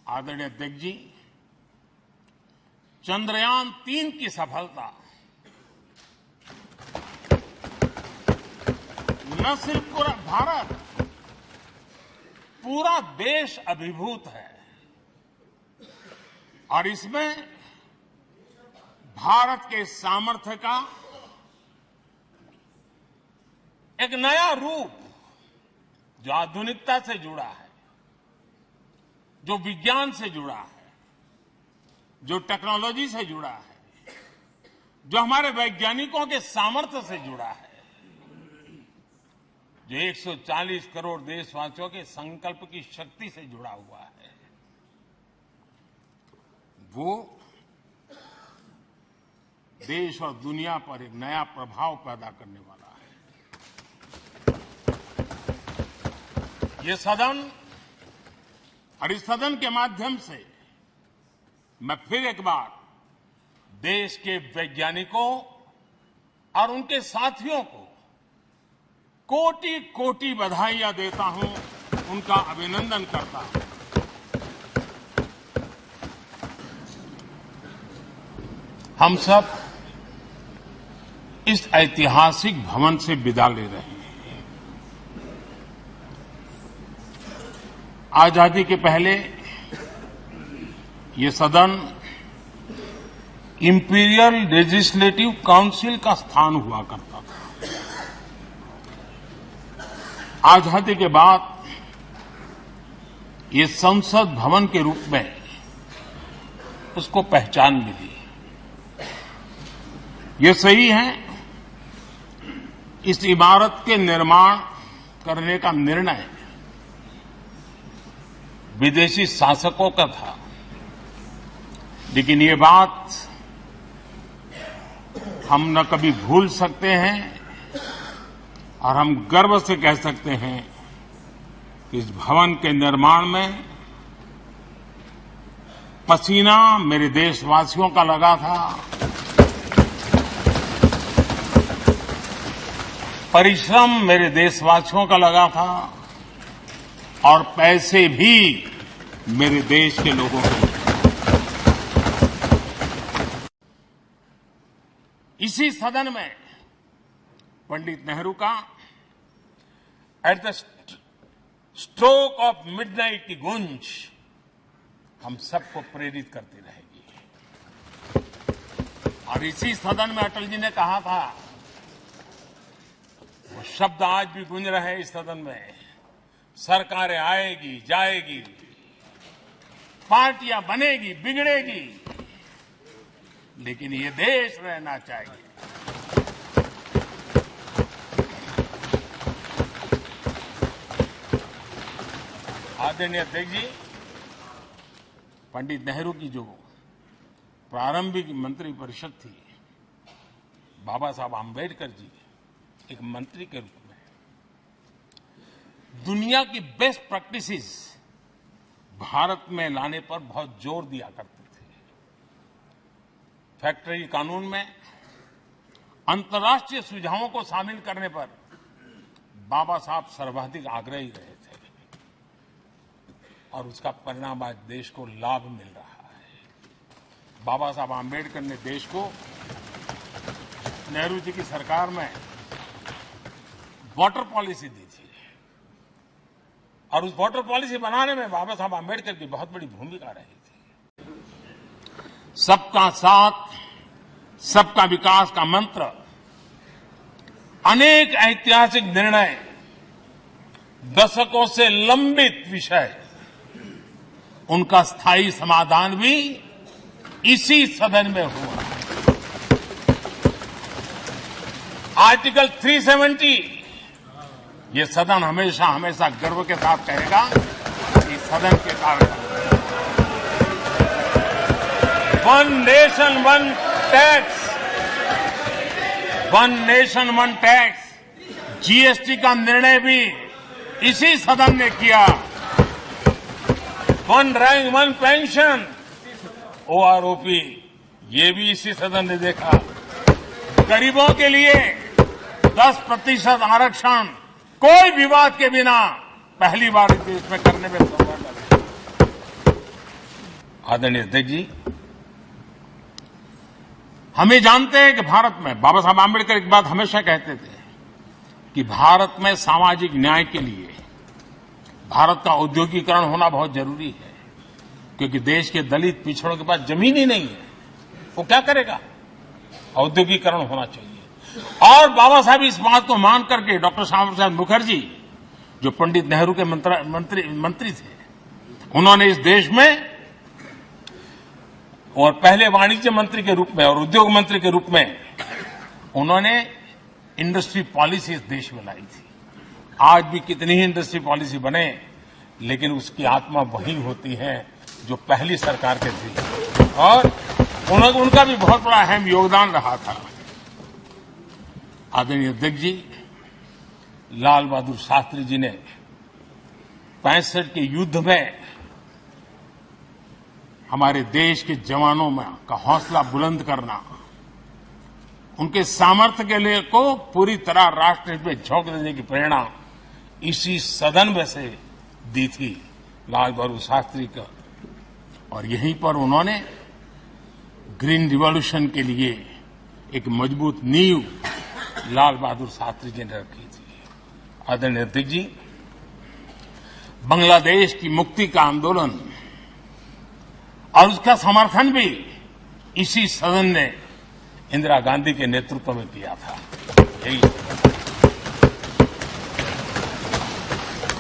आदरणीय अध्यक्ष जी, चंद्रयान-3 की सफलता न सिर्फ पूरा भारत, पूरा देश अभिभूत है और इसमें भारत के सामर्थ्य का एक नया रूप जो आधुनिकता से जुड़ा है, जो विज्ञान से जुड़ा है, जो टेक्नोलॉजी से जुड़ा है, जो हमारे वैज्ञानिकों के सामर्थ्य से जुड़ा है, जो 140 करोड़ देशवासियों के संकल्प की शक्ति से जुड़ा हुआ है, वो देश और दुनिया पर एक नया प्रभाव पैदा करने वाला है। ये सदन और इस सदन के माध्यम से मैं फिर एक बार देश के वैज्ञानिकों और उनके साथियों को कोटि कोटि बधाइयां देता हूं, उनका अभिनंदन करता हूं। हम सब इस ऐतिहासिक भवन से विदा ले रहे हैं। आजादी के पहले ये सदन इंपीरियल लेजिस्लेटिव काउंसिल का स्थान हुआ करता था। आजादी के बाद ये संसद भवन के रूप में उसको पहचान मिली। ये सही है, इस इमारत के निर्माण करने का निर्णय विदेशी शासकों का था, लेकिन ये बात हम न कभी भूल सकते हैं और हम गर्व से कह सकते हैं कि इस भवन के निर्माण में पसीना मेरे देशवासियों का लगा था, परिश्रम मेरे देशवासियों का लगा था और पैसे भी मेरे देश के लोगों के। इसी सदन में पंडित नेहरू का at the stroke of midnight की गूंज हम सबको प्रेरित करती रहेगी। और इसी सदन में अटल जी ने कहा था, वो शब्द आज भी गूंज रहे हैं इस सदन में, सरकारें आएगी जाएगी, पार्टियां बनेगी बिगड़ेगी, लेकिन ये देश रहना चाहिए। आदरणीय अध्यक्ष जी, पंडित नेहरू की जो प्रारंभिक मंत्रिपरिषद थी, बाबा साहब आंबेडकर जी एक मंत्री के रूप में दुनिया की बेस्ट प्रैक्टिसेस भारत में लाने पर बहुत जोर दिया करते थे। फैक्ट्री कानून में अंतर्राष्ट्रीय सुझावों को शामिल करने पर बाबा साहब सर्वाधिक आग्रही रहे थे और उसका परिणाम आज देश को लाभ मिल रहा है। बाबा साहब आंबेडकर ने देश को नेहरू जी की सरकार में वाटर पॉलिसी दी थी और उस वाटर पॉलिसी बनाने में बाबा साहब आंबेडकर की बहुत बड़ी भूमिका रही थी। सबका साथ सबका विकास का मंत्र, अनेक ऐतिहासिक निर्णय, दशकों से लंबित विषय, उनका स्थायी समाधान भी इसी सदन में हुआ। आर्टिकल 370 ये सदन हमेशा हमेशा गर्व के साथ कहेगा कि सदन के कारण one nation one tax, one nation one tax, GST का निर्णय भी इसी सदन ने किया। One rank one pension, OROP, ये भी इसी सदन ने देखा। गरीबों के लिए 10% आरक्षण कोई विवाद के बिना पहली बार इस देश में करने में सफल रहे। आदरणीय अध्यक्ष जी, हम ये जानते हैं कि भारत में बाबा साहब आम्बेडकर एक बात हमेशा कहते थे कि भारत में सामाजिक न्याय के लिए भारत का औद्योगिकरण होना बहुत जरूरी है, क्योंकि देश के दलित पिछड़ों के पास जमीन ही नहीं है, वो क्या करेगा? औद्योगिकरण होना चाहिए। और बाबा साहब इस बात को मान करके डॉक्टर श्यामा प्रसाद मुखर्जी, जो पंडित नेहरू के मंत्री थे, उन्होंने इस देश में और पहले वाणिज्य मंत्री के रूप में और उद्योग मंत्री के रूप में उन्होंने इंडस्ट्री पॉलिसी इस देश में लाई थी। आज भी कितनी ही इंडस्ट्री पॉलिसी बने, लेकिन उसकी आत्मा वही होती है जो पहली सरकार के थी, और उनका भी बहुत बड़ा अहम योगदान रहा था। आदरणीय अध्यक्ष जी, लाल बहादुर शास्त्री जी ने 65 के युद्ध में हमारे देश के जवानों में का हौसला बुलंद करना, उनके सामर्थ्य के लिए को पूरी तरह राष्ट्र हित में झोंक देने की प्रेरणा इसी सदन में से दी थी लाल बहादुर शास्त्री का। और यहीं पर उन्होंने ग्रीन रिवॉल्यूशन के लिए एक मजबूत नींव लाल बहादुर शास्त्री जी ने रखी थी। आदरणीय अध्यक्ष जी, बांग्लादेश की मुक्ति का आंदोलन और उसका समर्थन भी इसी सदन ने इंदिरा गांधी के नेतृत्व में किया था।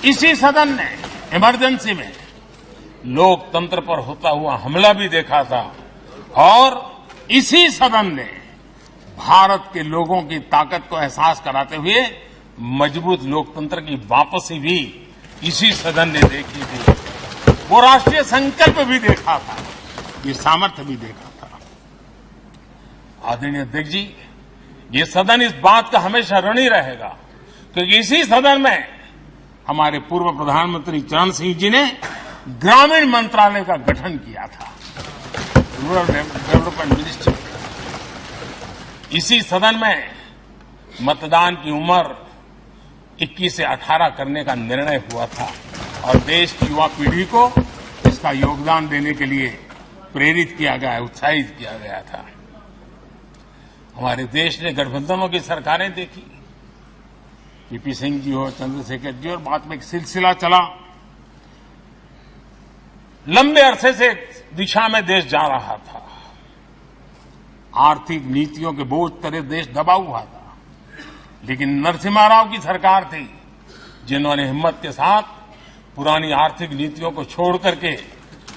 इसी सदन ने इमरजेंसी में लोकतंत्र पर होता हुआ हमला भी देखा था, और इसी सदन ने भारत के लोगों की ताकत को एहसास कराते हुए मजबूत लोकतंत्र की वापसी भी इसी सदन ने देखी थी। वो राष्ट्रीय संकल्प भी देखा था, ये सामर्थ्य भी देखा था। आदरणीय अध्यक्ष जी, ये सदन इस बात का हमेशा ऋणी रहेगा, क्योंकि इसी सदन में हमारे पूर्व प्रधानमंत्री चरण सिंह जी ने ग्रामीण मंत्रालय का गठन किया था, रूरल डेवलपमेंट मिनिस्ट्री। इसी सदन में मतदान की उम्र 21 से 18 करने का निर्णय हुआ था, और देश की युवा पीढ़ी को इसका योगदान देने के लिए प्रेरित किया गया, उत्साहित किया गया था। हमारे देश ने गठबंधनों की सरकारें देखी, पीपी सिंह जी हो, चंद्रशेखर जी, और बाद में एक सिलसिला चला। लंबे अरसे से दिशा में देश जा रहा था, आर्थिक नीतियों के बोझ तले देश दबा हुआ था, लेकिन नरसिम्हा राव की सरकार थी जिन्होंने हिम्मत के साथ पुरानी आर्थिक नीतियों को छोड़ करके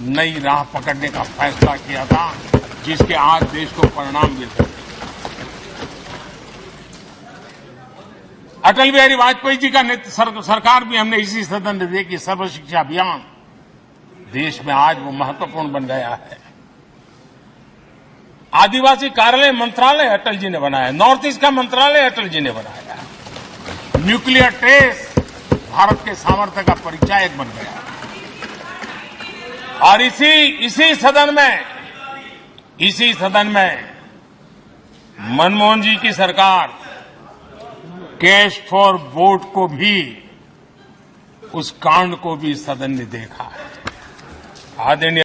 नई राह पकड़ने का फैसला किया था, जिसके आज देश को परिणाम मिलते हैं। अटल बिहारी वाजपेयी जी का सरकार भी हमने इसी सदन में देखी। सर्व शिक्षा अभियान देश में आज वो महत्वपूर्ण बन गया है। आदिवासी कार्यालय मंत्रालय अटल जी ने बनाया, नॉर्थ ईस्ट का मंत्रालय अटल जी ने बनाया, न्यूक्लियर ट्रेस भारत के सामर्थ्य का परिचायक बन गया। और इसी सदन में मनमोहन जी की सरकार कैश फॉर वोट को भी, उस कांड को भी सदन ने देखा है। आदरणीय